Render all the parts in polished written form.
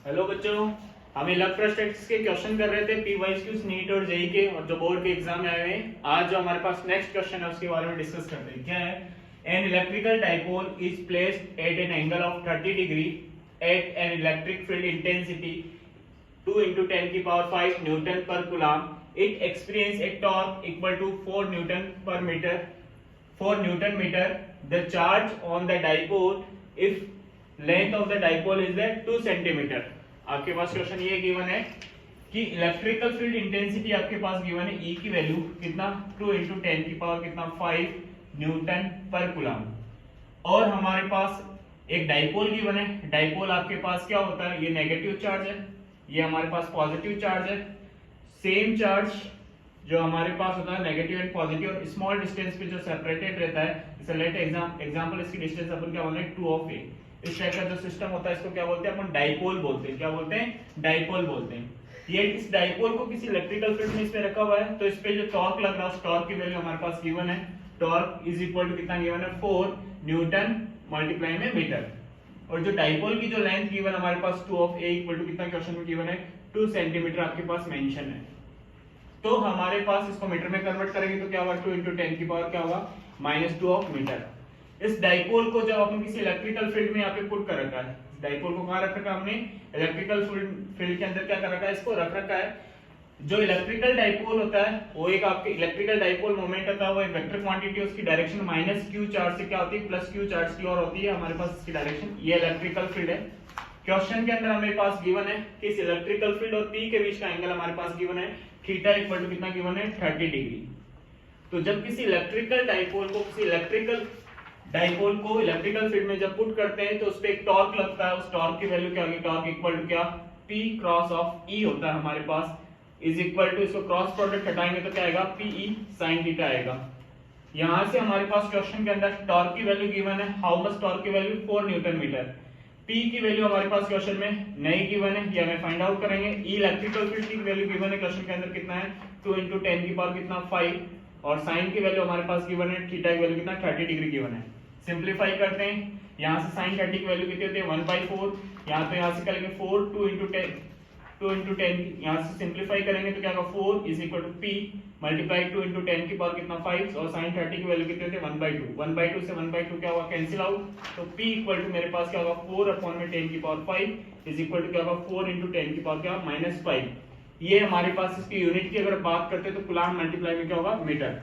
Hello बच्चों, हम electrostatics के क्वेश्चन कर रहे थे पीवाईक्यूज नीट और जेई के, और जो बोर्ड के एग्जाम में आए हुए हैं। आज जो हमारे पास नेक्स्ट क्वेश्चन है उसके बारे में डिस्कस करते हैं। क्या है? An electrical dipole is placed at an angle of 30 degree at an electric field intensity 2 into 10 की power 5 newton per coulomb. It experience a torque equal to 4 newton per metre 4 newton metre. The charge on the dipole if length of the dipole is 2 centimetre. आपके पास question ये given है कि electrical field intensity आपके पास given है, E की value कितना 2 into 10 की पावर कितना 5 न्यूटन पर कूलम। और हमारे पास एक डाइपोल गिवन है। डाइपोल आपके पास क्या होता है? ये नेगेटिव चार्ज है, ये हमारे पास पॉजिटिव चार्ज है। सेम चार्ज जो हमारे पास होता है नेगेटिव एंड पॉजिटिव, और स्मॉल डिस्टेंस पे जो सेपरेटेड रहता है, जैसे लेट एग्जांपल इसकी डिस्टेंस अपन क्या बोलते हैं 2 of a। इस टाइप का जो सिस्टम होता है इसको क्या बोलते हैं? अपन डाइपोल बोलते हैं। क्या बोलते हैं? डाइपोल बोलते हैं। ये इस डाइपोल को किसी इलेक्ट्रिकल फील्ड में इसमें रखा हुआ है, तो इस पे जो टॉर्क लग रहा है उस टॉर्क की वैल्यू हमारे पास गिवन है। टॉर्क इज इक्वल टू कितना गिवन है? 4 न्यूटन मल्टीप्लाई में मीटर। और जो डाइपोल की जो लेंथ गिवन हमारे पास 2 of a इक्वल टू कितना क्वेश्चन में गिवन है 2 सेंटीमीटर आपके पास मेंशन है। तो हमारे पास इसको मीटर में कन्वर्ट करेंगे तो क्या होगा 2 into 10 की पावर क्या होगा -2 ऑफ मीटर। इस डाइपोल को जब अपन किसी इलेक्ट्रिकल फील्ड में यहाँ पे पुट कर रखा है, डाइपोल को कहाँ रख रखा है हमने? इलेक्ट्रिकल फील्ड के अंदर क्या कर रखा है? इसको रख रखा है। जो इलेक्ट्रिकल डाइपोल होता है वो एक आपके इलेक्ट्रिकल डाइपोल मोमेंट होता है, वो एक वेक्टर क्वांटिटी, उसकी डायरेक्शन -q चार्ज से क्या होती है +q चार्ज की ओर होती है हमारे पास इसकी डायरेक्शन। ये इलेक्ट्रिकल फील्ड है। क्वेश्चन के अंदर हमारे पास गिवन है कि इस इलेक्ट्रिकल फील्ड और P के बीच का एंगल हमारे पास गिवन है थीटा इक्वल टू कितना गिवन है 30 डिग्री। तो जब किसी इलेक्ट्रिकल डाइपोल को इलेक्ट्रिकल फील्ड में जब पुट करते हैं तो उस पे एक टॉर्क लगता है। उस टॉर्क की वैल्यू क्या होगी? टॉर्क इक्वल टू क्या P क्रॉस ऑफ E होता है हमारे पास, इज इक्वल टू, इसको क्रॉस प्रोडक्ट हटाएंगे तो क्या आएगा PE sin थीटा आएगा। यहां से हमारे पास क्वेश्चन के अंदर टॉर्क की वैल्यू गिवन है। हाउ मच टॉर्क की वैल्यू 4 न्यूटन मीटर। P की वैल्यू हमारे पास क्वेश्चन में नहीं गिवन है, ये हमें फाइंड आउट करेंगे। E इलेक्ट्रिकल फील्ड की वैल्यू गिवन है क्वेश्चन के अंदर कितना है 2 into 10 की पावर कितना 5, और sin की वैल्यू हमारे पास गिवन है थीटा की वैल्यू कितना 30 डिग्री गिवन है। सिंपलीफाई करते हैं, यहां से sin 30 की वैल्यू कितनी होती है 1/4, यहां तो यहां से करेंगे 4 2 into 10 यहां से सिंपलीफाई करेंगे तो क्या होगा 4 is equal to P multiply 2 into 10 की पावर कितना 5, और sin 30 की वैल्यू कितनी होती है 1/2। 1/2 से 1/2 क्या होगा कैंसिल आउट, तो P इक्वल टू मेरे पास क्या होगा 4 अपॉन में 10 की पावर 5 इज इक्वल टू क्या होगा 4 into 10 की पावर क्या -5। ये हमारे पास इसकी यूनिट की अगर बात करते हैं तो कूलम मल्टीप्लाई में क्या होगा मीटर।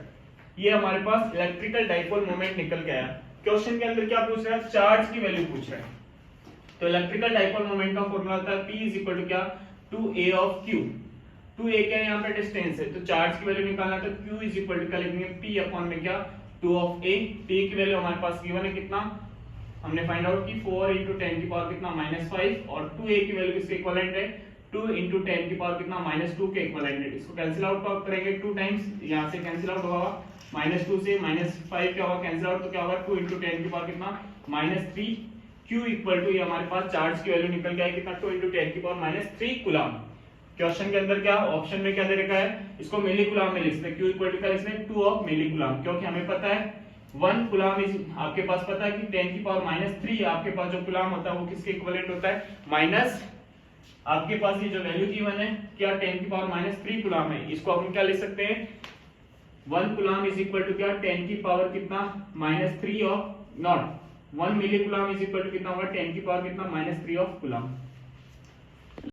ये हमारे पास इलेक्ट्रिकल डाइपोल मोमेंट निकल के आया। क्वेश्चन के अंदर क्या पूछ रहा है? चार्ज की वैल्यू पूछ रहा है। तो इलेक्ट्रिकल डाइपोल मोमेंट का फॉर्मूला होता है P इज इक्वल टू क्या 2a of q। 2a क्या है यहाँ पे डिस्टेंस है, तो चार्ज की वैल्यू निकालना है तो q इज इक्वल टू क्या लिखेंगे P अपॉन में क्या 2 of a। P की वैल्यू हमारे पास गिवन है कितना, हमने फाइंड आउट की 4 into 10 की पावर कितना -5, और 2a की वैल्यू किसके इक्विवेलेंट है 2 into 10 की पावर कितना -2 के इक्विवेलेंट है। इसको कैंसिल आउट करेंगे 2 टाइम्स, यहाँ से कैंसिल आउट होगा -2 से -5 क्या होगा कैंसिल आउट, तो क्या होगा 2 into 10 की पावर कितना -3। Q इक्वल टू ये हमारे पास चार्ज की वैल्यू निकल के आई कितना 2 into 10 की पावर -3 कूलम। क्वेश्चन के अंदर क्या ऑप्शन में क्या दे रखा है? इसको मिली कूलम में लिखते हैं। Q इक्वल टू क्या लिखते हैं 2 of मिली कूलम, क्योंकि हमें पता है 1 कूलम इज आपके पास पता है कि 10 की पावर -3 आपके पास जो कूलम होता है वो किसके इक्विवेलेंट होता है माइनस, आपके पास ये जो वैल्यू गिवन है क्या 10 की पावर -3 कूलम है। इसको अपन क्या लिख सकते हैं 1 कूलम इज इक्वल टू क्या 10 की पावर कितना -3 of naught 1 millicoulomb is equal to कितना होगा 10 की पावर कितना -3 ऑफ कूलम।